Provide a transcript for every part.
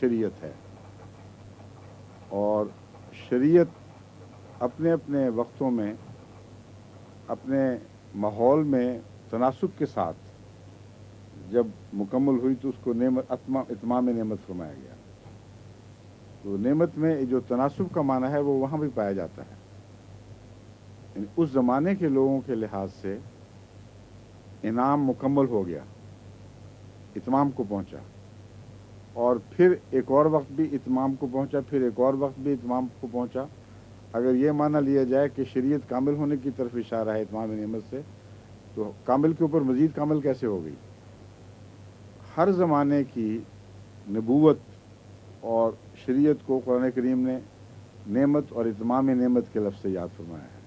شریعت ہے، اور شریعت اپنے اپنے وقتوں میں اپنے ماحول میں تناسب کے ساتھ جب مکمل ہوئی تو اس کو اتمام نعمت فرمایا گیا۔ تو نعمت میں جو تناسب کا معنی ہے وہ وہاں بھی پایا جاتا ہے، یعنی اس زمانے کے لوگوں کے لحاظ سے انعام مکمل ہو گیا، اتمام کو پہنچا، اور پھر ایک اور وقت بھی اتمام کو پہنچا، پھر ایک اور وقت بھی اتمام کو پہنچا۔ اگر یہ معنی لیا جائے کہ شریعت کامل ہونے کی طرف اشارہ ہے اتمام نعمت سے، تو کامل کے اوپر مزید کامل کیسے ہو گئی؟ ہر زمانے کی نبوت اور شریعت کو قرآن کریم نے نعمت اور اتمام نعمت کے لفظ سے یاد فرمایا ہے۔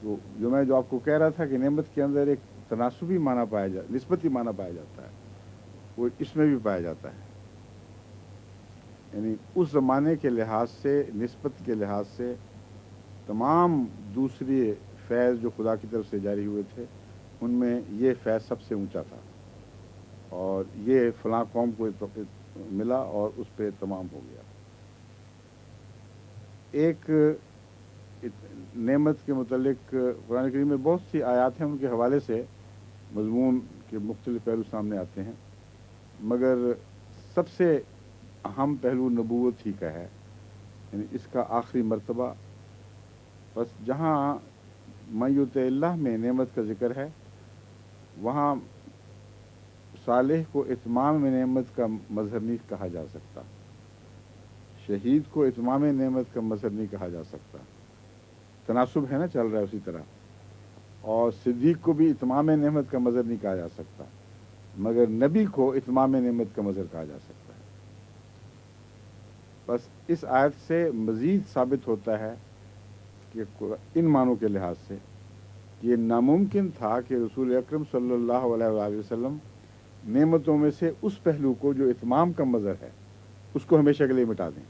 تو جو آپ کو کہہ رہا تھا کہ نعمت کے اندر ایک تناسبی معنی پایا جاتا، نسبتی معنی پایا جاتا ہے، وہ اس میں بھی پایا جاتا ہے، یعنی اس زمانے کے لحاظ سے، نسبت کے لحاظ سے تمام دوسری فیض جو خدا کی طرف سے جاری ہوئے تھے ان میں یہ فیض سب سے اونچا تھا، اور یہ فلاں قوم کو ملا اور اس پہ تمام ہو گیا۔ ایک نعمت کے متعلق قرآن کریم میں بہت سی آیات ہیں، ان کے حوالے سے مضمون کے مختلف پہلو سامنے آتے ہیں، مگر سب سے اہم پہلو نبوت ہی کا ہے، یعنی اس کا آخری مرتبہ۔ بس جہاں من یطع اللہ میں نعمت کا ذکر ہے، وہاں صالح کو اتمام نعمت کا مظہر نہیں کہا جا سکتا، شہید کو اتمام نعمت کا مظہر نہیں کہا جا سکتا، تناسب ہے نا، چل رہا ہے اسی طرح۔ اور صدیق کو بھی اتمام نعمت کا مظہر نہیں کہا جا سکتا، مگر نبی کو اتمام نعمت کا مظہر کہا جا سکتا ہے۔ بس اس آیت سے مزید ثابت ہوتا ہے کہ ان معنوں کے لحاظ سے یہ ناممکن تھا کہ رسول اکرم صلی اللہ علیہ وآلہ وسلم نعمتوں میں سے اس پہلو کو جو اتمام کا مظہر ہے اس کو ہمیشہ کے لیے مٹا دیں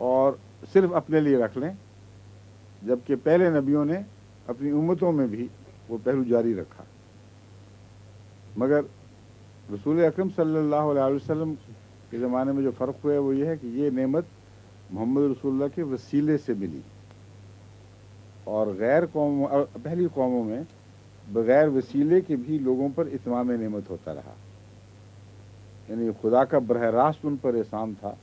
اور صرف اپنے لیے رکھ لیں، جبکہ پہلے نبیوں نے اپنی امتوں میں بھی وہ پہلو جاری رکھا۔ مگر رسول اکرم صلی اللہ علیہ وسلم کے زمانے میں جو فرق ہوا ہے وہ یہ ہے کہ یہ نعمت محمد رسول اللہ کے وسیلے سے ملی، اور غیر قوموں، پہلی قوموں میں بغیر وسیلے کے بھی لوگوں پر اتمام نعمت ہوتا رہا، یعنی خدا کا براہ راست ان پر احسان تھا،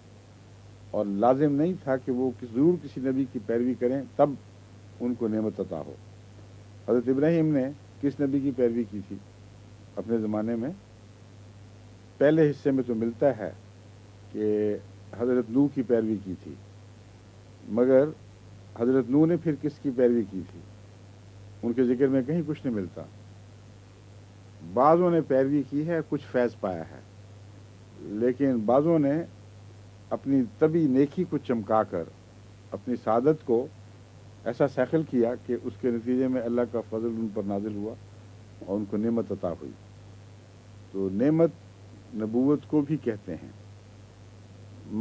اور لازم نہیں تھا کہ وہ ضرور کسی نبی کی پیروی کریں تب ان کو نعمت عطا ہو۔ حضرت ابراہیم نے کس نبی کی پیروی کی تھی اپنے زمانے میں؟ پہلے حصے میں تو ملتا ہے کہ حضرت نوح کی پیروی کی تھی، مگر حضرت نوح نے پھر کس کی پیروی کی تھی ان کے ذکر میں کہیں کچھ نہیں ملتا۔ بعضوں نے پیروی کی ہے، کچھ فیض پایا ہے، لیکن بعضوں نے اپنی طبی نیکی کو چمکا کر اپنی سعادت کو ایسا سیخل کیا کہ اس کے نتیجے میں اللہ کا فضل ان پر نازل ہوا اور ان کو نعمت عطا ہوئی۔ تو نعمت نبوت کو بھی کہتے ہیں،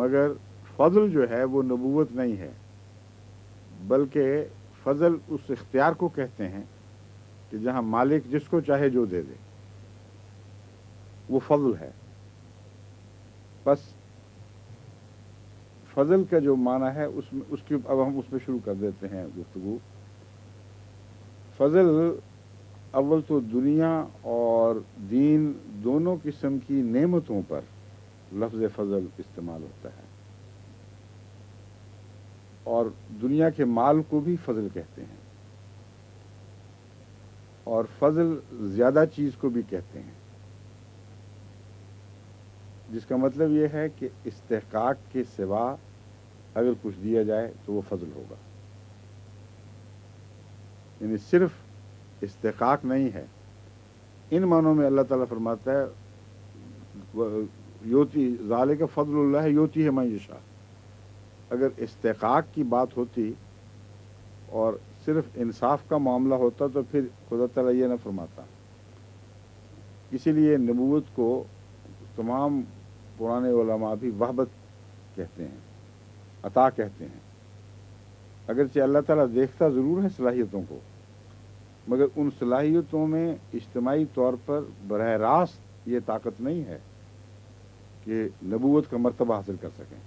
مگر فضل جو ہے وہ نبوت نہیں ہے، بلکہ فضل اس اختیار کو کہتے ہیں کہ جہاں مالک جس کو چاہے جو دے دے، وہ فضل ہے۔ بس فضل کا جو معنی ہے اس کی اب ہم اس میں شروع کر دیتے ہیں گفتگو۔ فضل اول تو دنیا اور دین دونوں قسم کی نعمتوں پر لفظ فضل استعمال ہوتا ہے، اور دنیا کے مال کو بھی فضل کہتے ہیں، اور فضل زیادہ چیز کو بھی کہتے ہیں، جس کا مطلب یہ ہے کہ استحقاق کے سوا اگر کچھ دیا جائے تو وہ فضل ہوگا، یعنی صرف استحقاق نہیں ہے۔ ان معنوں میں اللہ تعالیٰ فرماتا ہے یوتی ذالک فضل اللہ یوتی ہے من یشاء۔ اگر استحقاق کی بات ہوتی اور صرف انصاف کا معاملہ ہوتا تو پھر خدا تعالیٰ یہ نہ فرماتا۔ اسی لیے نبوت کو تمام پرانے علماء بھی وہبت کہتے ہیں، عطا کہتے ہیں، اگرچہ اللہ تعالیٰ دیکھتا ضرور ہے صلاحیتوں کو، مگر ان صلاحیتوں میں اجتماعی طور پر براہ راست یہ طاقت نہیں ہے کہ نبوت کا مرتبہ حاصل کر سکیں.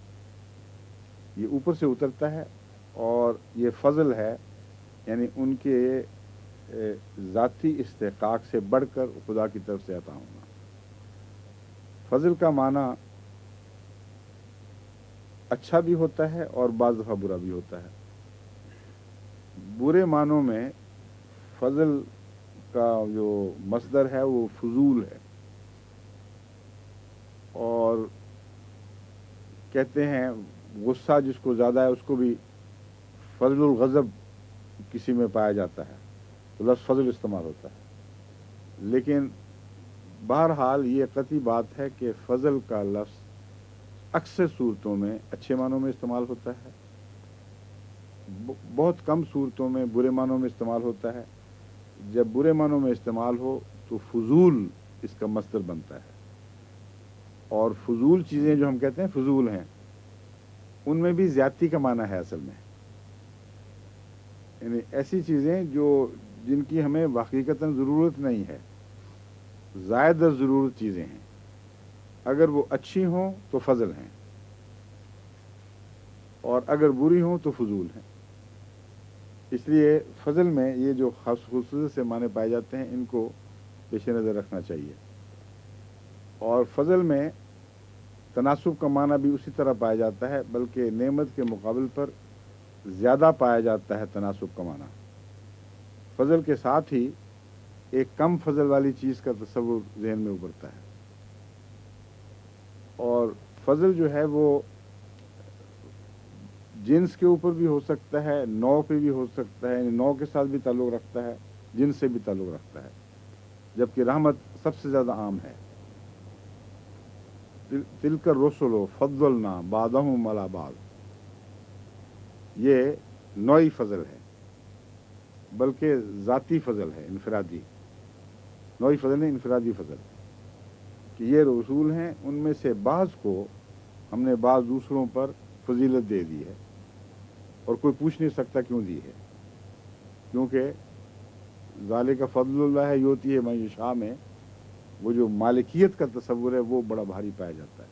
یہ اوپر سے اترتا ہے اور یہ فضل ہے، یعنی ان کے ذاتی استحقاق سے بڑھ کر خدا کی طرف سے عطا ہونا. فضل کا معنی اچھا بھی ہوتا ہے اور بعض دفعہ برا بھی ہوتا ہے. برے معنوں میں فضل کا جو مصدر ہے وہ فضول ہے، اور کہتے ہیں غصہ جس کو زیادہ ہے اس کو بھی فضل الغضب کسی میں پایا جاتا ہے تو لفظ فضل استعمال ہوتا ہے. لیکن بہرحال یہ قطعی بات ہے کہ فضل کا لفظ اکثر صورتوں میں اچھے معنوں میں استعمال ہوتا ہے، بہت کم صورتوں میں برے معنوں میں استعمال ہوتا ہے. جب برے معنوں میں استعمال ہو تو فضول اس کا مصدر بنتا ہے، اور فضول چیزیں جو ہم کہتے ہیں فضول ہیں ان میں بھی زیادتی کا معنی ہے اصل میں، یعنی ایسی چیزیں جن کی ہمیں حقیقتاً ضرورت نہیں ہے، زائد ضرورت چیزیں ہیں. اگر وہ اچھی ہوں تو فضل ہیں، اور اگر بری ہوں تو فضول ہیں. اس لیے فضل میں یہ جو خصوصیت سے معنی پائے جاتے ہیں ان کو پیش نظر رکھنا چاہیے. اور فضل میں تناسب کا معنی بھی اسی طرح پایا جاتا ہے، بلکہ نعمت کے مقابل پر زیادہ پایا جاتا ہے تناسب کا معنی. فضل کے ساتھ ہی ایک کم فضل والی چیز کا تصور ذہن میں ابھرتا ہے. اور فضل جو ہے وہ جنس کے اوپر بھی ہو سکتا ہے، نوع پہ بھی ہو سکتا ہے، یعنی نوع کے ساتھ بھی تعلق رکھتا ہے، جنس سے بھی تعلق رکھتا ہے. جبکہ رحمت سب سے زیادہ عام ہے. تلک الرسل فضلنا بعضهم علی بعض، یہ نوعی فضل ہے بلکہ ذاتی فضل ہے، انفرادی. نوعی فضل نہیں، انفرادی فضل، کہ یہ رسول ہیں ان میں سے بعض کو ہم نے بعض دوسروں پر فضیلت دے دی ہے، اور کوئی پوچھ نہیں سکتا کیوں دی ہے، کیونکہ ذالک فضل اللہ یؤتیہ من یشاء میں وہ جو مالکیت کا تصور ہے وہ بڑا بھاری پایا جاتا ہے.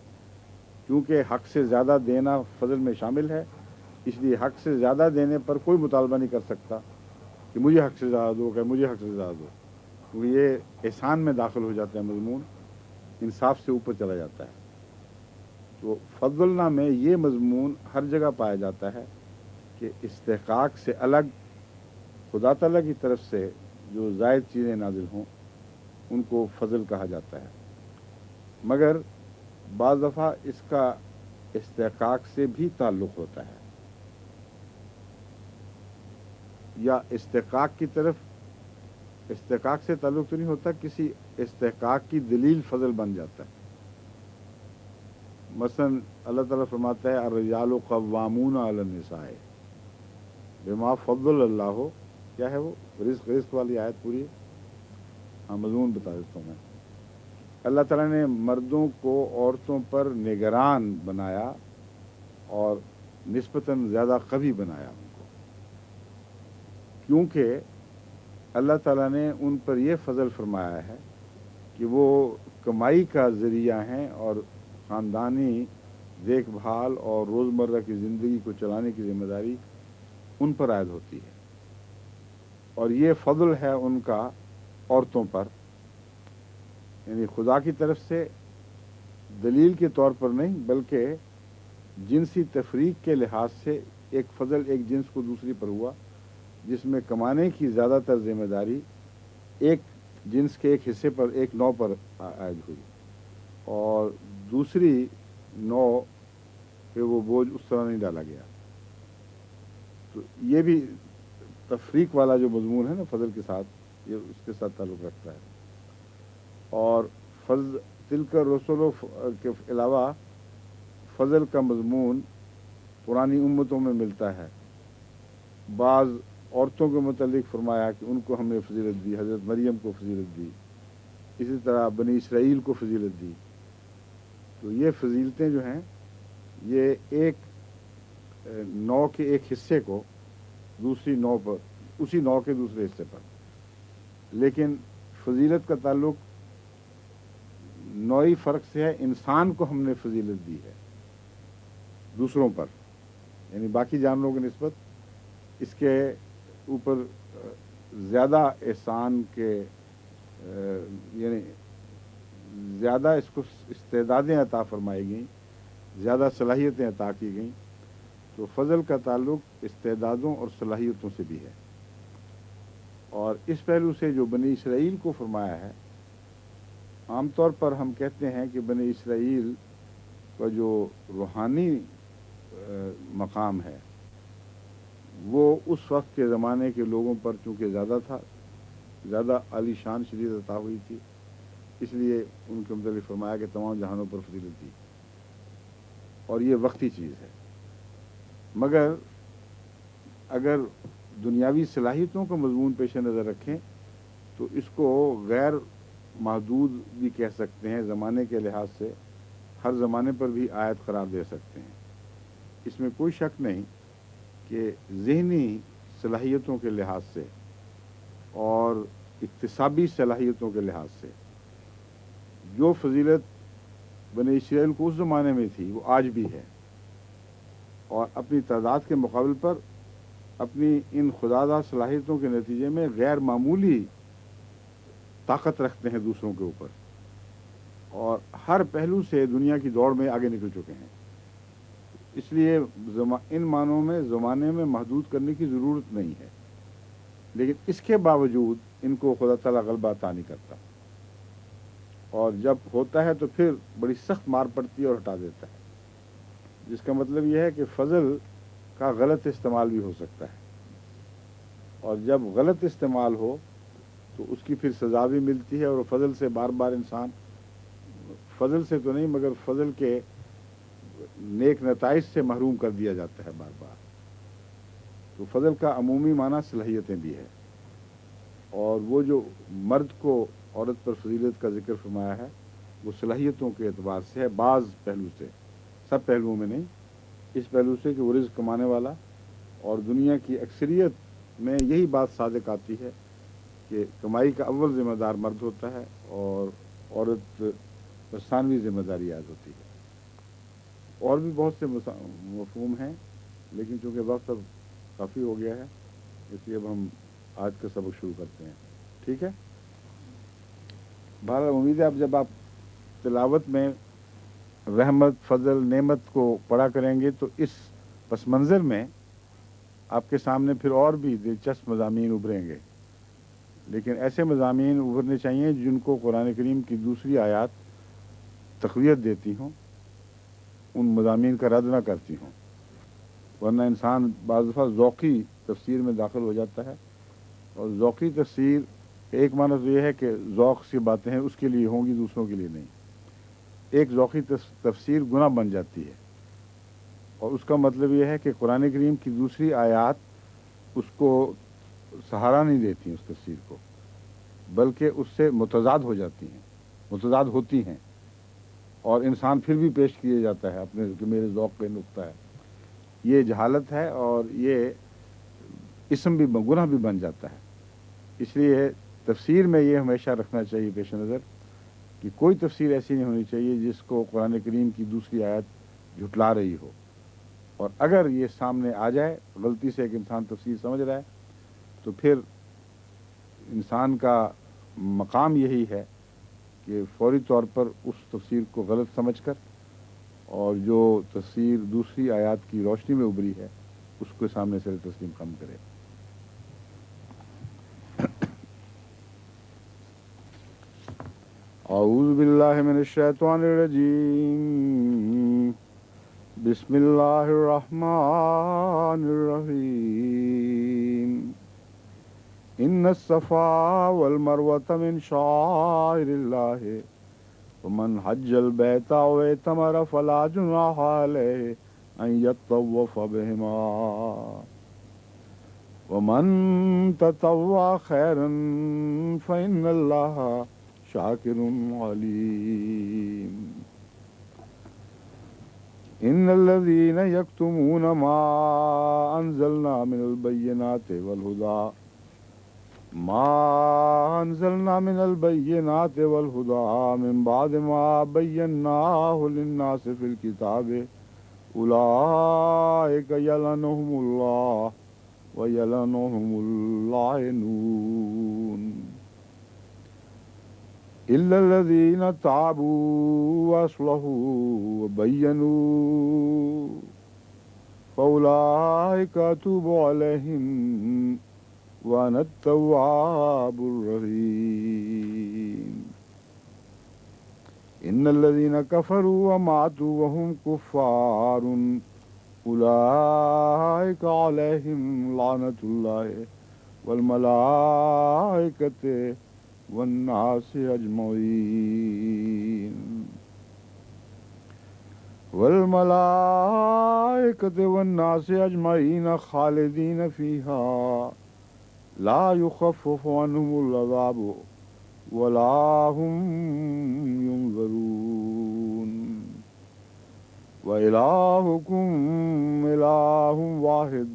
کیونکہ حق سے زیادہ دینا فضل میں شامل ہے، اس لیے حق سے زیادہ دینے پر کوئی مطالبہ نہیں کر سکتا کہ مجھے حق سے زیادہ دو، کہ مجھے حق سے زیادہ دو، کیونکہ یہ احسان میں داخل ہو جاتا ہے، مضمون انصاف سے اوپر چلا جاتا ہے. تو فضلنا میں یہ مضمون ہر جگہ پایا جاتا ہے کہ استحقاق سے الگ خدا تعالیٰ کی طرف سے جو زائد چیزیں نازل ہوں ان کو فضل کہا جاتا ہے. مگر بعض دفعہ اس کا استحقاق سے بھی تعلق ہوتا ہے، یا استحقاق کی طرف استحقاق سے تعلق تو نہیں ہوتا، کسی استحقاق کی دلیل فضل بن جاتا ہے. مثلا اللہ تعالیٰ فرماتا ہے الرجال قوامون علی النساء بما فضل اللہ ہو، کیا ہے وہ رزق والی آیت پوری ہے. ہاں مضمون بتا دیتا ہوں میں. اللہ تعالیٰ نے مردوں کو عورتوں پر نگران بنایا اور نسبتاً زیادہ قوی بنایا ان کو، کیونکہ اللہ تعالیٰ نے ان پر یہ فضل فرمایا ہے کہ وہ کمائی کا ذریعہ ہیں، اور خاندانی دیکھ بھال اور روزمرہ کی زندگی کو چلانے کی ذمہ داری ان پر عائد ہوتی ہے. اور یہ فضل ہے ان کا عورتوں پر، یعنی خدا کی طرف سے دلیل کے طور پر نہیں بلکہ جنسی تفریق کے لحاظ سے ایک فضل ایک جنس کو دوسری پر ہوا، جس میں کمانے کی زیادہ تر ذمہ داری ایک جنس کے ایک حصے پر، ایک نوع پر عائد ہوئی، اور دوسری نوع پہ وہ بوجھ اس طرح نہیں ڈالا گیا. تو یہ بھی تفریق والا جو مضمون ہے نا فضل کے ساتھ، یہ اس کے ساتھ تعلق رکھتا ہے. اور تلک الرسل کے علاوہ فضل کا مضمون پرانی امتوں میں ملتا ہے. بعض عورتوں کے متعلق فرمایا کہ ان کو ہم نے فضیلت دی، حضرت مریم کو فضیلت دی، اسی طرح بنی اسرائیل کو فضیلت دی. تو یہ فضیلتیں جو ہیں یہ ایک نوع کے ایک حصے کو دوسری نوع پر، اسی نوع کے دوسرے حصے پر، لیکن فضیلت کا تعلق نوعی فرق سے ہے، انسان کو ہم نے فضیلت دی ہے دوسروں پر، یعنی باقی جانوروں کی نسبت اس کے اوپر زیادہ احسان کے یعنی زیادہ اس کو استعدادیں عطا فرمائی گئیں، زیادہ صلاحیتیں عطا کی گئیں، تو فضل کا تعلق استعدادوں اور صلاحیتوں سے بھی ہے۔ اور اس پہلو سے جو بنی اسرائیل کو فرمایا ہے، عام طور پر ہم کہتے ہیں کہ بنی اسرائیل کا جو روحانی مقام ہے وہ اس وقت کے زمانے کے لوگوں پر چونکہ زیادہ تھا، زیادہ عالی شان شدید عطا ہوئی تھی، اس لیے ان کے متعلق فرمایا کہ تمام جہانوں پر فضیلت دی، اور یہ وقتی چیز ہے۔ مگر اگر دنیاوی صلاحیتوں کا مضمون پیش نظر رکھیں تو اس کو غیر محدود بھی کہہ سکتے ہیں، زمانے کے لحاظ سے ہر زمانے پر بھی آیت قرار دے سکتے ہیں۔ اس میں کوئی شک نہیں کہ ذہنی صلاحیتوں کے لحاظ سے اور اکتسابی صلاحیتوں کے لحاظ سے جو فضیلت بنی اسرائیل کو اس زمانے میں تھی وہ آج بھی ہے، اور اپنی تعداد کے مقابل پر اپنی ان خداداد صلاحیتوں کے نتیجے میں غیر معمولی طاقت رکھتے ہیں دوسروں کے اوپر، اور ہر پہلو سے دنیا کی دوڑ میں آگے نکل چکے ہیں۔ اس لیے ان معنوں میں زمانے میں محدود کرنے کی ضرورت نہیں ہے، لیکن اس کے باوجود ان کو خدا تعالیٰ غلبہ عطا نہیں کرتا، اور جب ہوتا ہے تو پھر بڑی سخت مار پڑتی ہے اور ہٹا دیتا ہے، جس کا مطلب یہ ہے کہ فضل کا غلط استعمال بھی ہو سکتا ہے، اور جب غلط استعمال ہو تو اس کی پھر سزا بھی ملتی ہے، اور فضل سے بار بار انسان، فضل سے تو نہیں مگر فضل کے نیک نتائج سے محروم کر دیا جاتا ہے بار بار۔ تو فضل کا عمومی معنی صلاحیتیں بھی ہے، اور وہ جو مرد کو عورت پر فضیلت کا ذکر فرمایا ہے وہ صلاحیتوں کے اعتبار سے ہے، بعض پہلو سے، سب پہلوؤں میں نہیں، اس پہلو سے کہ وہ رزق کمانے والا، اور دنیا کی اکثریت میں یہی بات صادق آتی ہے کہ کمائی کا اول ذمہ دار مرد ہوتا ہے اور عورت پر ثانوی ذمہ داری عائد ہوتی ہے۔ اور بھی بہت سے مفہوم ہیں، لیکن چونکہ وقت اب کافی ہو گیا ہے اس لیے اب ہم آج کا سبق شروع کرتے ہیں، ٹھیک ہے؟ بہرحال امید ہے اب جب آپ تلاوت میں رحمت، فضل، نعمت کو پڑھا کریں گے تو اس پس منظر میں آپ کے سامنے پھر اور بھی دلچسپ مضامین ابھریں گے، لیکن ایسے مضامین ابھرنے چاہیے جن کو قرآن کریم کی دوسری آیات تقویت دیتی ہوں، ان مضامین کا رد نہ کرتی ہوں، ورنہ انسان بعض دفعہ ذوقی تفسیر میں داخل ہو جاتا ہے، اور ذوقی تفسیر ایک معنی تو یہ ہے کہ ذوق سی باتیں ہیں اس کے لیے ہوں گی، دوسروں کے لیے نہیں، ایک ذوقی تفسیر گناہ بن جاتی ہے، اور اس کا مطلب یہ ہے کہ قرآن کریم کی دوسری آیات اس کو سہارا نہیں دیتی اس تفسیر کو، بلکہ اس سے متضاد ہو جاتی ہیں، متضاد ہوتی ہیں، اور انسان پھر بھی پیش کیے جاتا ہے اپنے کہ میرے ذوق کا نقطہ ہے، یہ جہالت ہے، اور یہ اسم بھی گناہ بھی بن جاتا ہے۔ اس لیے تفسیر میں یہ ہمیشہ رکھنا چاہیے پیش نظر کہ کوئی تفسیر ایسی نہیں ہونی چاہیے جس کو قرآن کریم کی دوسری آیت جھٹلا رہی ہو، اور اگر یہ سامنے آ جائے غلطی سے ایک انسان تفسیر سمجھ رہا ہے تو پھر انسان کا مقام یہی ہے کہ فوری طور پر اس تفسیر کو غلط سمجھ کر، اور جو تفسیر دوسری آیات کی روشنی میں ابھری ہے اس کے سامنے سے تسلیم خم کرے۔ اعوذ باللہ من الشیطان الرجیم، بسم اللہ الرحمن الرحیم، ان الصفا والمروة من شعائر اللہ ومن حج البیت او اعتمر فلا جناح علیہ ان یطوف بہما ومن تطوع خیرا فإن اللہ شاکر علیم۔ ان الذین یکتمون ما انزلنا من البینات والہدی ما انزلنا من البينات والهدى من بعد ما بيناه للناس في الكتاب اولئك يلعنهم الله ويلعنهم اللاعنون إلا الذين تابوا وأصلحوا وبينوا فأولئك أتوب عليهم وأنا التواب الرحيم إن الذين كفروا وماتوا وهم كفار أولئك عليهم لعنة الله والملائكة والناس أجمعين والملائكة والناس أجمعين خالدين فيها لا يخفف عنهم العذاب ولا هم ينظرون وإلهكم إله واحد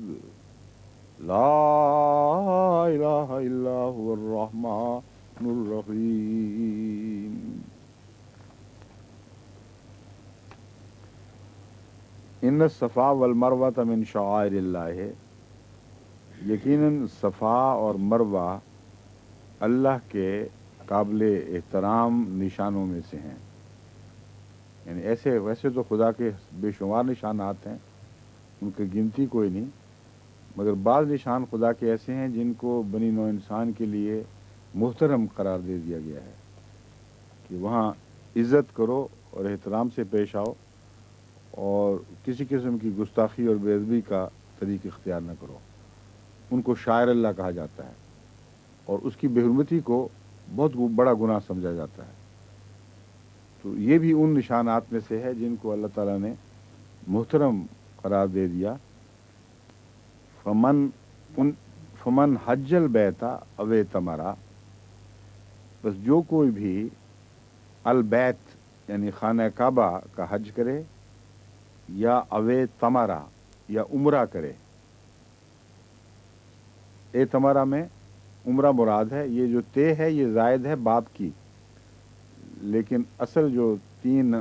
لا إله إلا هو الرحمن الرحیم ان الصفا والمروہ من شعائر اللہ، یقیناً صفا اور مروہ اللہ کے قابل احترام نشانوں میں سے ہیں. یعنی ویسے تو خدا کے بے شمار نشانات ہیں، ان کی گنتی کوئی نہیں، مگر بعض نشان خدا کے ایسے ہیں جن کو بنی نوع انسان کے لیے محترم قرار دے دیا گیا ہے کہ وہاں عزت کرو اور احترام سے پیش آؤ اور کسی قسم کی گستاخی اور بے ادبی کا طریق اختیار نہ کرو. ان کو شاعر اللہ کہا جاتا ہے اور اس کی بے حرمتی کو بہت بڑا گناہ سمجھا جاتا ہے. تو یہ بھی ان نشانات میں سے ہے جن کو اللہ تعالیٰ نے محترم قرار دے دیا. فمن حج البیتا اوے تمرا، بس جو کوئی بھی البیت یعنی خانہ کعبہ کا حج کرے یا اوے تمرا یا عمرہ کرے. اے تمرا میں عمرہ مراد ہے. یہ جو تے ہے یہ زائد ہے باب کی، لیکن اصل جو تین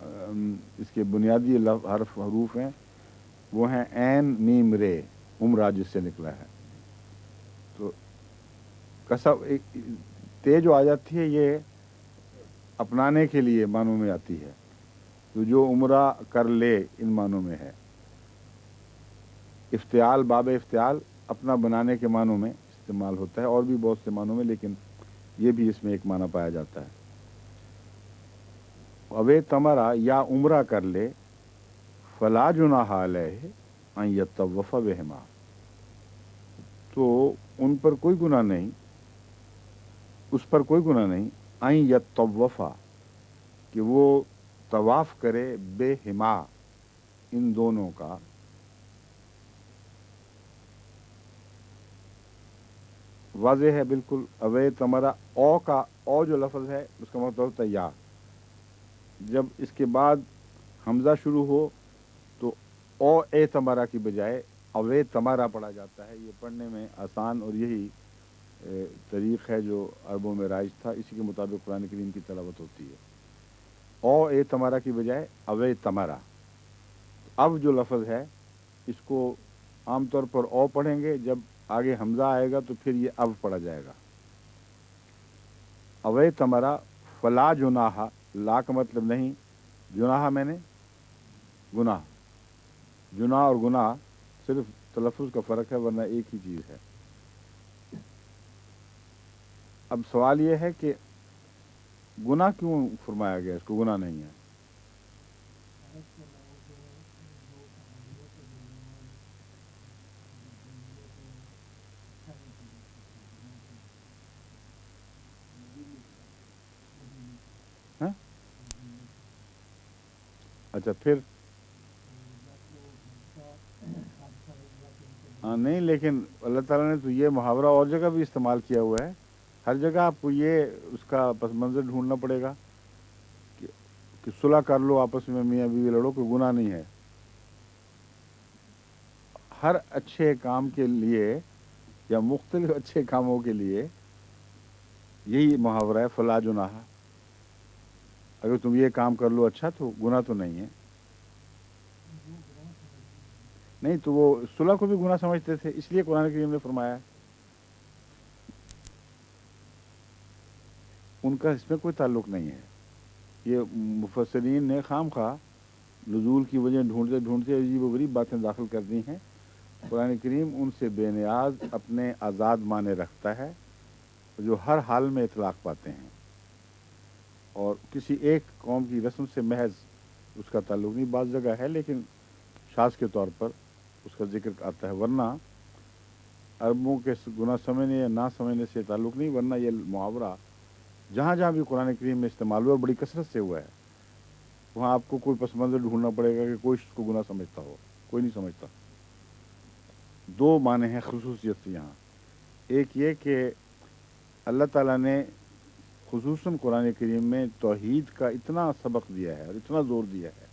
اس کے بنیادی حروف ہیں وہ ہیں عین میم رے، عمرہ جس سے نکلا ہے. تو قصب تے جو آ جاتی ہے یہ اپنانے کے لیے معنوں میں آتی ہے، تو جو عمرہ کر لے ان معنوں میں ہے. افتعال، باب افتعال اپنا بنانے کے معنوں میں استعمال ہوتا ہے، اور بھی بہت سے معنوں میں، لیکن یہ بھی اس میں ایک معنی پایا جاتا ہے. اوے تمرا یا عمرہ کر لے، فلا جناح علیہ ان یطوف بہما، تو ان پر کوئی گناہ نہیں، اس پر کوئی گناہ نہیں، ان یطوفا کہ وہ طواف کرے بہما ان دونوں کا. واضح ہے بالکل. اوے تمرا او کا او جو لفظ ہے اس کا مطلب ہوتا ہے یا. جب اس کے بعد حمزہ شروع ہو تو او اے تمرا کی بجائے اوے تمرا پڑھا جاتا ہے. یہ پڑھنے میں آسان اور یہی طریق ہے جو عربوں میں رائج تھا، اسی کے مطابق قرآن کریم کی تلاوت ہوتی ہے. او اے تمرا کی بجائے اوے تمرا. اب جو لفظ ہے اس کو عام طور پر او پڑھیں گے، جب آگے حمزہ آئے گا تو پھر یہ اب پڑھا جائے گا. اوے تمرا فلا جناح، لا کا مطلب نہیں، جناح میں نے گناہ، جناح اور گناہ صرف تلفظ کا فرق ہے ورنہ ایک ہی چیز ہے. اب سوال یہ ہے کہ گناہ کیوں فرمایا گیا، اس کو گناہ نہیں ہے. ہاں؟ اچھا پھر ہاں نہیں، لیکن اللہ تعالیٰ نے تو یہ محاورہ اور جگہ بھی استعمال کیا ہوا ہے. ہر جگہ آپ کو یہ اس کا پس منظر ڈھونڈنا پڑے گا کہ صلح کر لو آپس میں، میاں بیوی لڑو، کوئی گناہ نہیں ہے. ہر اچھے کام کے لیے یا مختلف اچھے کاموں کے لیے یہی محاورہ ہے فلا جناح. اگر تم یہ کام کر لو اچھا تو گناہ تو نہیں ہے. نہیں تو وہ صلح کو بھی گناہ سمجھتے تھے، اس لیے قرآن کریم نے فرمایا ان کا اس میں کوئی تعلق نہیں ہے. یہ مفسرین نے خام خواہ نزول کی وجہ ڈھونڈتے ڈھونڈتے عجیب و غریب باتیں داخل کر دی ہیں. قرآن کریم ان سے بے نیاز اپنے آزاد معنی رکھتا ہے جو ہر حال میں اطلاق پاتے ہیں، اور کسی ایک قوم کی رسم سے محض اس کا تعلق نہیں. بعض جگہ ہے لیکن شاذ کے طور پر اس کا ذکر آتا ہے، ورنہ عربوں کے گناہ سمجھنے یا نہ سمجھنے سے تعلق نہیں. ورنہ یہ محاورہ جہاں جہاں بھی قرآن کریم میں استعمال ہوا بڑی کثرت سے ہوا ہے، وہاں آپ کو کوئی پس منظر ڈھونڈنا پڑے گا کہ کوئی اس کو گناہ سمجھتا ہو. کوئی نہیں سمجھتا. دو معنی ہیں خصوصیت سے یہاں. ایک یہ کہ اللہ تعالیٰ نے خصوصاً قرآن کریم میں توحید کا اتنا سبق دیا ہے اور اتنا زور دیا ہے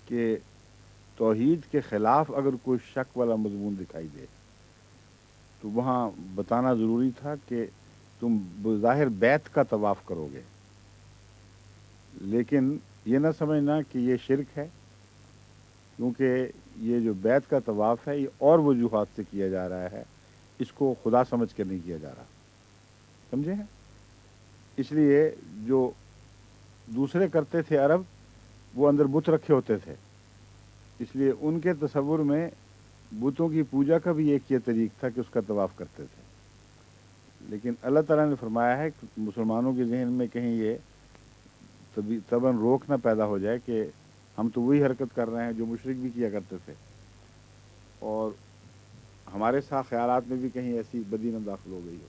کہ توحید کے خلاف اگر کوئی شک والا مضمون دکھائی دے تو وہاں بتانا ضروری تھا کہ تم بظاہر بیت کا طواف کرو گے، لیکن یہ نہ سمجھنا کہ یہ شرک ہے، کیونکہ یہ جو بیت کا طواف ہے یہ اور وجوہات سے کیا جا رہا ہے، اس کو خدا سمجھ کے نہیں کیا جا رہا. سمجھے ہیں؟ اس لیے جو دوسرے کرتے تھے عرب، وہ اندر بت رکھے ہوتے تھے، اس لیے ان کے تصور میں بتوں کی پوجا کا بھی ایک یہ طریق تھا کہ اس کا طواف کرتے تھے. لیکن اللہ تعالیٰ نے فرمایا ہے کہ مسلمانوں کے ذہن میں کہیں یہ طبعاً روک نہ پیدا ہو جائے کہ ہم تو وہی حرکت کر رہے ہیں جو مشرک بھی کیا کرتے تھے، اور ہمارے ساتھ خیالات میں بھی کہیں ایسی بدی نہ داخل ہو گئی ہو.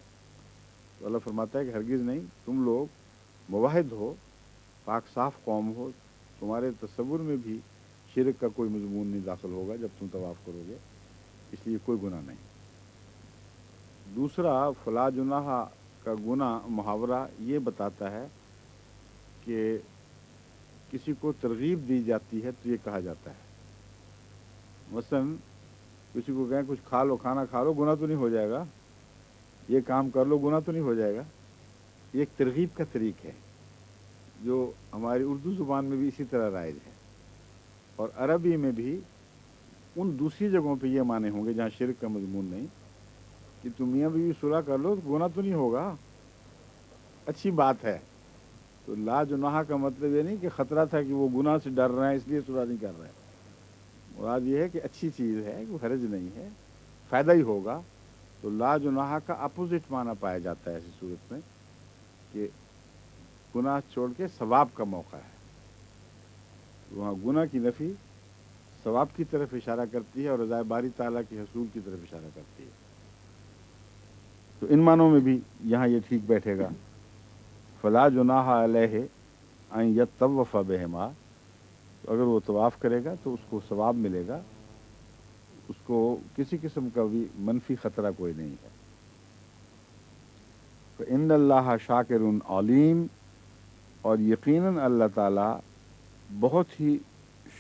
تو اللہ فرماتا ہے کہ ہرگز نہیں، تم لوگ موحد ہو، پاک صاف قوم ہو، تمہارے تصور میں بھی شرک کا کوئی مضمون نہیں داخل ہوگا جب تم طواف کرو گے، اس لیے کوئی گناہ نہیں. دوسرا فلا جناح کا گناہ محاورہ یہ بتاتا ہے کہ کسی کو ترغیب دی جاتی ہے تو یہ کہا جاتا ہے. مثلا کسی کو کہیں کچھ کھا لو، کھانا کھا لو، گناہ تو نہیں ہو جائے گا، یہ کام کر لو، گناہ تو نہیں ہو جائے گا. یہ ایک ترغیب کا طریق ہے جو ہماری اردو زبان میں بھی اسی طرح رائج ہے، اور عربی میں بھی ان دوسری جگہوں پہ یہ معنی ہوں گے جہاں شرک کا مضمون نہیں کہ تم میاں بیوی صلح کر لو، گناہ تو نہیں ہوگا، اچھی بات ہے. تو لا جناح کا مطلب یہ نہیں کہ خطرہ تھا کہ وہ گناہ سے ڈر رہے ہیں اس لیے صلح نہیں کر رہے ہیں. مراد یہ ہے کہ اچھی چیز ہے، کوئی حرج نہیں ہے، فائدہ ہی ہوگا. تو لا جناح کا اپوزٹ معنی پایا جاتا ہے ایسی صورت میں کہ گناہ چھوڑ کے ثواب کا موقع ہے. وہاں گناہ کی نفی ثواب کی طرف اشارہ کرتی ہے اور رضا باری تعالیٰ کے حصول کی طرف اشارہ کرتی ہے. تو ان معنوں میں بھی یہاں یہ ٹھیک بیٹھے گا. فلا جناح علیہ ان یطوف بہما، تو اگر وہ طواف کرے گا تو اس کو ثواب ملے گا، اس کو کسی قسم کا بھی منفی خطرہ کوئی نہیں ہے. فإن اللہ شاکر علیم، اور یقیناً اللہ تعالیٰ بہت ہی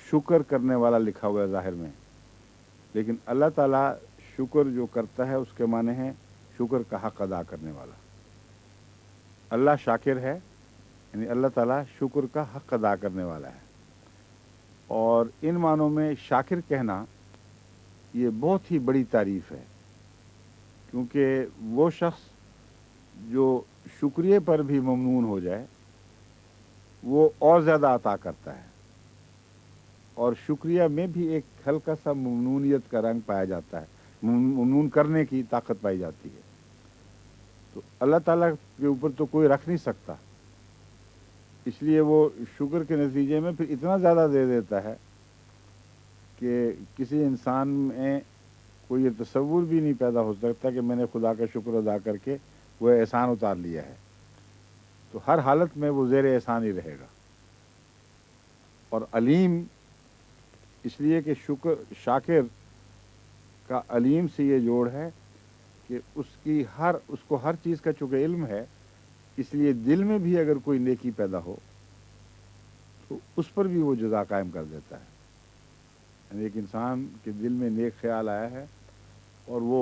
شکر کرنے والا لکھا ہوا ہے ظاہر میں، لیکن اللہ تعالیٰ شکر جو کرتا ہے اس کے معنی ہے شکر کا حق ادا کرنے والا. اللہ شاکر ہے یعنی اللہ تعالیٰ شکر کا حق ادا کرنے والا ہے. اور ان معنوں میں شاکر کہنا یہ بہت ہی بڑی تعریف ہے، کیونکہ وہ شخص جو شکریہ پر بھی ممنون ہو جائے وہ اور زیادہ عطا کرتا ہے، اور شکریہ میں بھی ایک ہلکا سا ممنونیت کا رنگ پایا جاتا ہے، ممنون کرنے کی طاقت پائی جاتی ہے. تو اللہ تعالیٰ کے اوپر تو کوئی رکھ نہیں سکتا، اس لیے وہ شکر کے نتیجے میں پھر اتنا زیادہ دے دیتا ہے کہ کسی انسان میں کوئی یہ تصور بھی نہیں پیدا ہو سکتا کہ میں نے خدا کا شکر ادا کر کے وہ احسان اتار لیا ہے. تو ہر حالت میں وہ زیر احسان ہی رہے گا. اور علیم اس لیے کہ شاکر کا علیم سے یہ جوڑ ہے کہ اس کو ہر چیز کا چونکہ علم ہے، اس لیے دل میں بھی اگر کوئی نیکی پیدا ہو تو اس پر بھی وہ جزا قائم کر دیتا ہے. یعنی ایک انسان کے دل میں نیک خیال آیا ہے اور وہ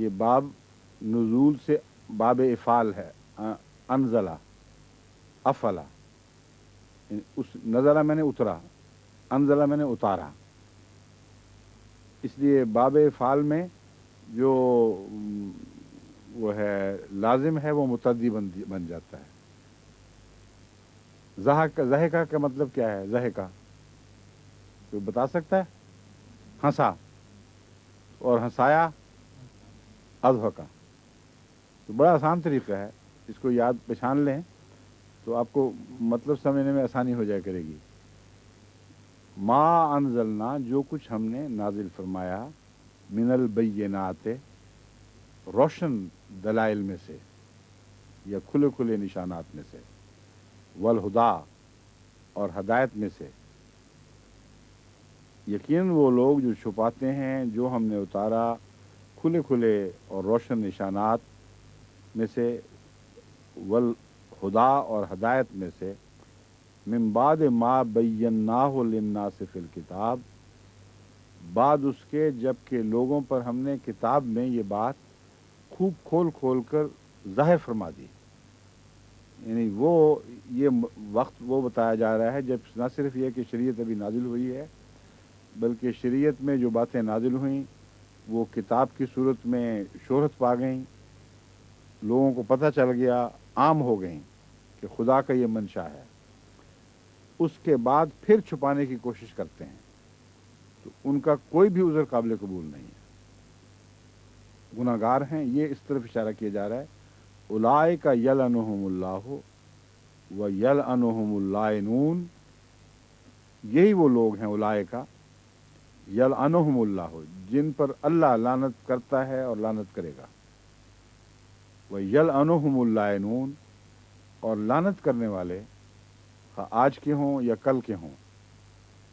یہ باب نزول سے باب افعال ہے، انزلہ افلا، اس نزلہ میں نے اترا، انزلہ میں نے اتارا، اس لیے باب افعال میں جو وہ ہے لازم ہے وہ متعدی بن جاتا ہے۔ ضحکہ کا مطلب کیا ہے؟ ضحکہ کوئی بتا سکتا ہے؟ ہنسا، اور ہنسایا اضحکا۔ تو بڑا آسان طریقہ ہے، اس کو یاد پہچان لیں تو آپ کو مطلب سمجھنے میں آسانی ہو جائے کرے گی۔ ما انزلنا، جو کچھ ہم نے نازل فرمایا، من البینات، روشن دلائل میں سے یا کھلے کھلے نشانات میں سے، والہدا، اور ہدایت میں سے، یقیناً وہ لوگ جو چھپاتے ہیں جو ہم نے اتارا کھلے کھلے اور روشن نشانات میں سے، والہدا، اور ہدایت میں سے، من بعد ما بیناہ للناس فی الکتاب، بعد اس کے جب کہ لوگوں پر ہم نے کتاب میں یہ بات خوب کھول کھول کر ظاہر فرما دی۔ یعنی وہ یہ وقت وہ بتایا جا رہا ہے جب نہ صرف یہ کہ شریعت ابھی نازل ہوئی ہے، بلکہ شریعت میں جو باتیں نازل ہوئیں وہ کتاب کی صورت میں شہرت پا گئیں، لوگوں کو پتہ چل گیا، عام ہو گئیں کہ خدا کا یہ منشا ہے۔ اس کے بعد پھر چھپانے کی کوشش کرتے ہیں تو ان کا کوئی بھی عذر قابل قبول نہیں ہے، گناہ گار ہیں۔ یہ اس طرف اشارہ کیا جا رہا ہے، اولئک یلعنہم اللہ و یلعنہم اللائنون، یہی وہ لوگ ہیں اولئک یلعنہم اللہ، جن پر اللہ لعنت کرتا ہے اور لعنت کرے گا، و یلعنہم اللائنون، اور لعنت کرنے والے خواہ آج کے ہوں یا کل کے ہوں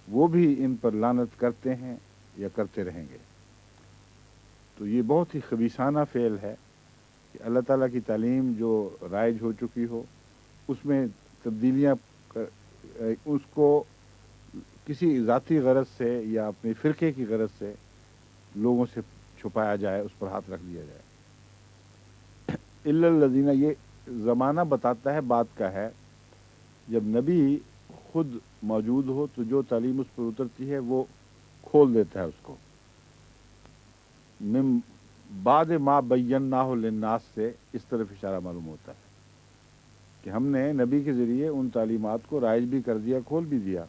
وہ بھی ان پر لعنت کرتے ہیں یا کرتے رہیں گے۔ تو یہ بہت ہی خبیثانہ فعل ہے کہ اللہ تعالیٰ کی تعلیم جو رائج ہو چکی ہو اس میں تبدیلیاں اس کو کسی ذاتی غرض سے یا اپنے فرقے کی غرض سے لوگوں سے چھپایا جائے، اس پر ہاتھ رکھ دیا جائے۔ الا الذین، یہ زمانہ بتاتا ہے بات کا ہے، جب نبی خود موجود ہو تو جو تعلیم اس پر اترتی ہے وہ کھول دیتا ہے اس کو۔ من بعد ما بیناہ للناس سے اس طرف اشارہ معلوم ہوتا ہے کہ ہم نے نبی کے ذریعے ان تعلیمات کو رائج بھی کر دیا، کھول بھی دیا،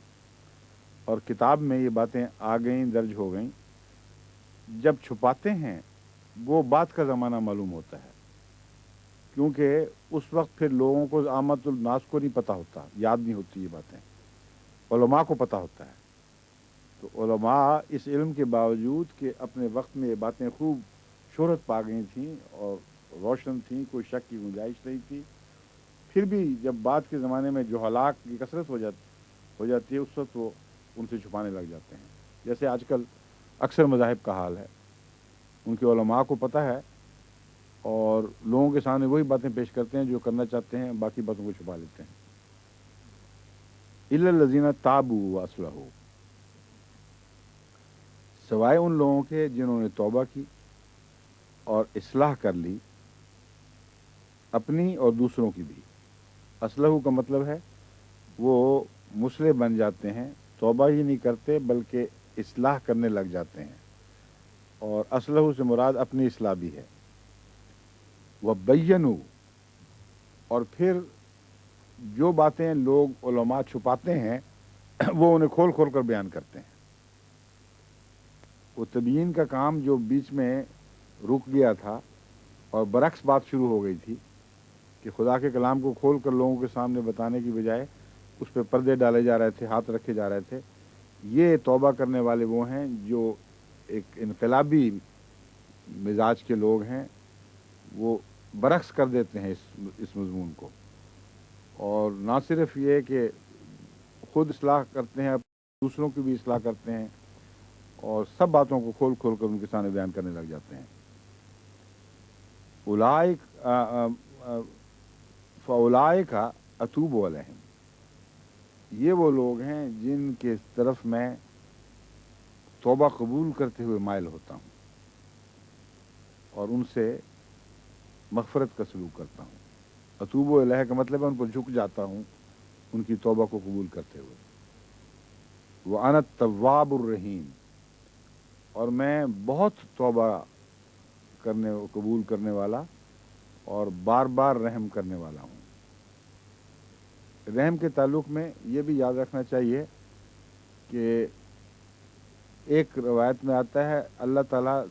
اور کتاب میں یہ باتیں آ گئیں، درج ہو گئیں۔ جب چھپاتے ہیں وہ بات کا زمانہ معلوم ہوتا ہے، کیونکہ اس وقت پھر لوگوں کو، عامت الناس کو نہیں پتہ ہوتا، یاد نہیں ہوتی یہ باتیں، علماء کو پتہ ہوتا ہے۔ تو علماء اس علم کے باوجود کہ اپنے وقت میں یہ باتیں خوب شہرت پا گئی تھیں اور روشن تھیں، کوئی شک کی گنجائش نہیں تھی، پھر بھی جب بعد کے زمانے میں جو ہلاک کی کثرت ہو جاتی ہے اس وقت وہ ان سے چھپانے لگ جاتے ہیں۔ جیسے آج کل اکثر مذاہب کا حال ہے، ان کے علماء کو پتہ ہے اور لوگوں کے سامنے وہی باتیں پیش کرتے ہیں جو کرنا چاہتے ہیں، باقی باتوں کو چھپا لیتے ہیں۔ الا الذین تابوا واصلحوا، سوائے ان لوگوں کے جنہوں نے توبہ کی اور اصلاح کر لی، اپنی اور دوسروں کی بھی۔ اصلحوا کا مطلب ہے وہ مصلح بن جاتے ہیں، توبہ ہی نہیں کرتے بلکہ اصلاح کرنے لگ جاتے ہیں، اور اصلحوا سے مراد اپنی اصلاح بھی ہے۔ وبینوا، اور پھر جو باتیں لوگ علماء چھپاتے ہیں وہ انہیں کھول کھول کر بیان کرتے ہیں۔ وہ تبیین کا کام جو بیچ میں رک گیا تھا اور برعکس بات شروع ہو گئی تھی کہ خدا کے کلام کو کھول کر لوگوں کے سامنے بتانے کی بجائے اس پہ پردے ڈالے جا رہے تھے، ہاتھ رکھے جا رہے تھے، یہ توبہ کرنے والے وہ ہیں جو ایک انقلابی مزاج کے لوگ ہیں، وہ برعکس کر دیتے ہیں اس مضمون کو، اور نہ صرف یہ کہ خود اصلاح کرتے ہیں، دوسروں کی بھی اصلاح کرتے ہیں، اور سب باتوں کو کھول کھول کر ان کے سامنے بیان کرنے لگ جاتے ہیں۔ اولئک فاولئک اتوب علیہم، یہ وہ لوگ ہیں جن کے طرف میں توبہ قبول کرتے ہوئے مائل ہوتا ہوں۔ اور ان سے مغفرت کا سلوک کرتا ہوں. اتوب الیہ کا مطلب ہے ان پر جھک جاتا ہوں ان کی توبہ کو قبول کرتے ہوئے. وَأَنَا التَّوَّابُ الرَّحِيمُ، اور میں بہت توبہ کرنے قبول کرنے والا اور بار بار رحم کرنے والا ہوں. رحم کے تعلق میں یہ بھی یاد رکھنا چاہیے کہ ایک روایت میں آتا ہے اللہ تعالیٰ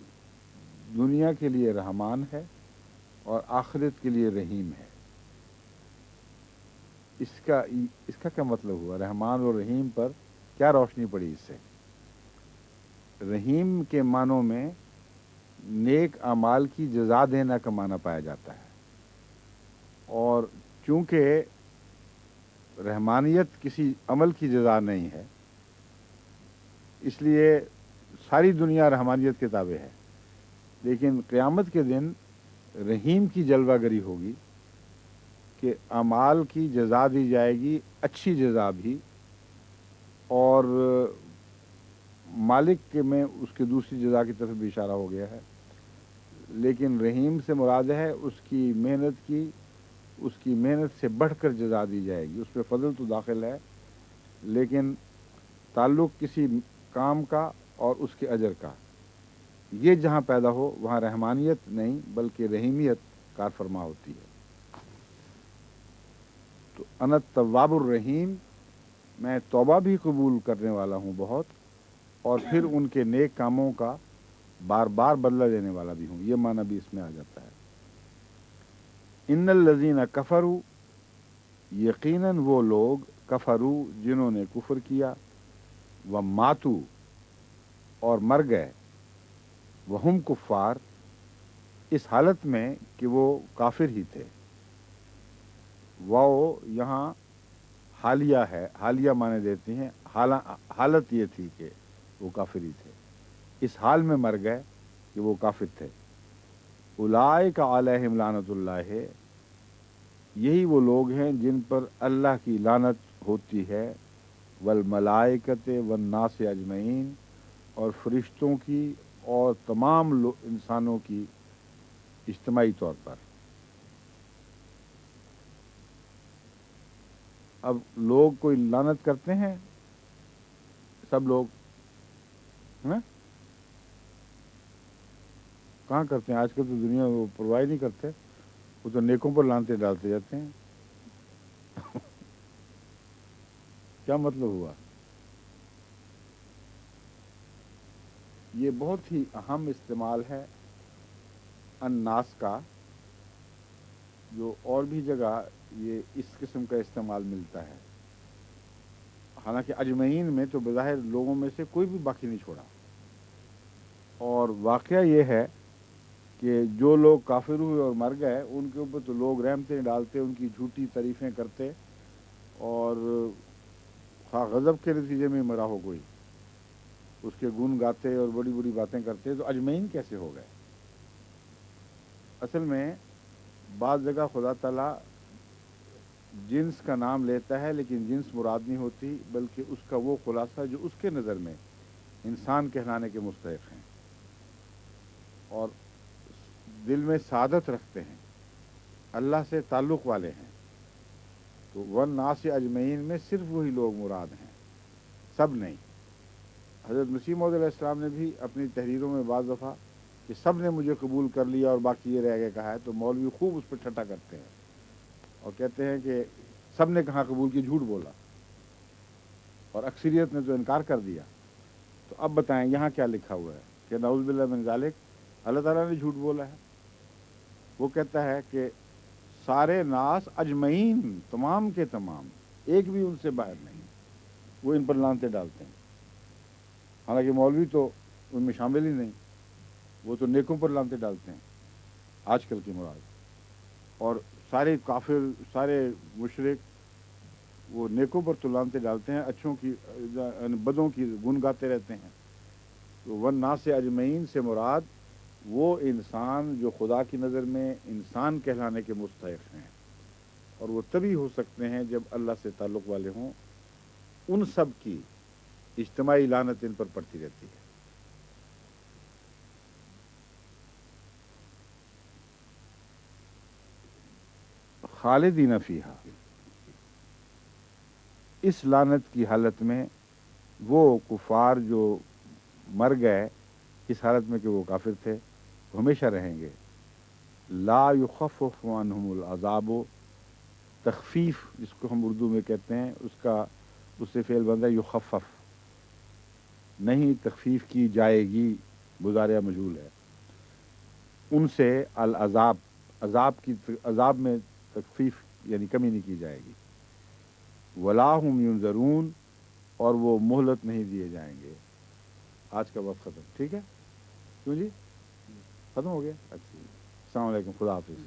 دنیا کے لیے رحمان ہے اور آخرت کے لیے رحیم ہے. اس کا کیا مطلب ہوا؟ رحمان اور رحیم پر کیا روشنی پڑی اس سے؟ رحیم کے معنوں میں نیک اعمال کی جزا دینا کا معنی پایا جاتا ہے، اور چونکہ رحمانیت کسی عمل کی جزا نہیں ہے اس لیے ساری دنیا رحمانیت کے تابع ہے. لیکن قیامت کے دن رحیم کی جلوہ گری ہوگی کہ اعمال کی جزا دی جائے گی، اچھی جزا بھی، اور مالک کے میں اس کے دوسری جزا کی طرف بھی اشارہ ہو گیا ہے. لیکن رحیم سے مراد ہے اس کی محنت سے بڑھ کر جزا دی جائے گی. اس میں فضل تو داخل ہے لیکن تعلق کسی کام کا اور اس کے اجر کا، یہ جہاں پیدا ہو وہاں رحمانیت نہیں بلکہ رحیمیت کار فرما ہوتی ہے. تو انا التواب الرحیم، میں توبہ بھی قبول کرنے والا ہوں بہت، اور پھر ان کے نیک کاموں کا بار بار بدلہ لینے والا بھی ہوں. یہ معنی بھی اس میں آ جاتا ہے. ان الذین کفروا، یقیناً وہ لوگ کفروا جنہوں نے کفر کیا، وماتوا اور مر گئے، وہم کفار اس حالت میں کہ وہ کافر ہی تھے. وہ یہاں حالیہ ہے، حالیہ معنی دیتی ہیں، حالت یہ تھی کہ وہ کافر ہی تھے، اس حال میں مر گئے کہ وہ کافر تھے. اولئک علیہم لعنت اللہ، یہی وہ لوگ ہیں جن پر اللہ کی لعنت ہوتی ہے، والملائکۃ والناس اجمعین، اور فرشتوں کی اور تمام انسانوں کی اجتماعی طور پر. اب لوگ کوئی لعنت کرتے ہیں؟ سب لوگ ہیں؟ کہاں کرتے ہیں؟ آج کل تو دنیا وہ پرواہ نہیں کرتے، وہ تو نیکوں پر لعنتیں ڈالتے جاتے ہیں. کیا مطلب ہوا؟ یہ بہت ہی اہم استعمال ہے الناس کا، جو اور بھی جگہ یہ اس قسم کا استعمال ملتا ہے. حالانکہ اجمعین میں تو بظاہر لوگوں میں سے کوئی بھی باقی نہیں چھوڑا. اور واقعہ یہ ہے کہ جو لوگ کافر ہوئے اور مر گئے ان کے اوپر تو لوگ رحمتیں ڈالتے، ان کی جھوٹی تعریفیں کرتے، اور خواہ غضب کے نتیجے میں مرا ہو کوئی اس کے گن گاتے اور بڑی بڑی باتیں کرتے. تو اجمعین کیسے ہو گئے؟ اصل میں بعض جگہ خدا تعالیٰ جنس کا نام لیتا ہے لیکن جنس مراد نہیں ہوتی، بلکہ اس کا وہ خلاصہ جو اس کے نظر میں انسان کہلانے کے مستحق ہیں اور دل میں سعادت رکھتے ہیں، اللہ سے تعلق والے ہیں. تو والناس اجمعین میں صرف وہی لوگ مراد ہیں، سب نہیں. حضرت مسیح موعود علیہ السلام نے بھی اپنی تحریروں میں بعض دفعہ کہ سب نے مجھے قبول کر لیا اور باقی یہ رہ گئے کہا ہے، تو مولوی خوب اس پر ٹھٹا کرتے ہیں اور کہتے ہیں کہ سب نے کہاں قبول کی، جھوٹ بولا، اور اکثریت نے تو انکار کر دیا. تو اب بتائیں یہاں کیا لکھا ہوا ہے کہ نعوذ باللہ من ذالک اللہ تعالیٰ نے جھوٹ بولا ہے؟ وہ کہتا ہے کہ سارے ناس اجمعین، تمام کے تمام، ایک بھی ان سے باہر نہیں، وہ ان پر لعنتیں ڈالتے ہیں. حالانکہ مولوی تو ان میں شامل ہی نہیں، وہ تو نیکوں پر لعنتیں ڈالتے ہیں آج کل کی مراد. اور سارے کافر، سارے مشرک وہ نیکوں پر تو لعنتیں ڈالتے ہیں، اچھوں کی بدوں کی گن گاتے رہتے ہیں. تو والناس اجمعین سے مراد وہ انسان جو خدا کی نظر میں انسان کہلانے کے مستحق ہیں، اور وہ تبھی ہو سکتے ہیں جب اللہ سے تعلق والے ہوں. ان سب کی اجتماعی لعنت ان پر پڑتی رہتی ہے. خالدین فیہا، اس لعنت کی حالت میں وہ کفار جو مر گئے اس حالت میں کہ وہ کافر تھے وہ ہمیشہ رہیں گے. لا یخفف عنہم العذاب، تخفیف جس کو ہم اردو میں کہتے ہیں اس سے فعل بنتا ہے یخفف، نہیں تخفیف کی جائے گی، مضارع مجہول ہے. ان سے العذاب، عذاب میں تخفیف یعنی کمی نہیں کی جائے گی. ولا ہم ینظرون، اور وہ مہلت نہیں دیے جائیں گے. آج کا وقت ختم، ٹھیک ہے؟ کیوں جی ختم ہو گیا؟ اچھا، السلام علیکم، خدا حافظ.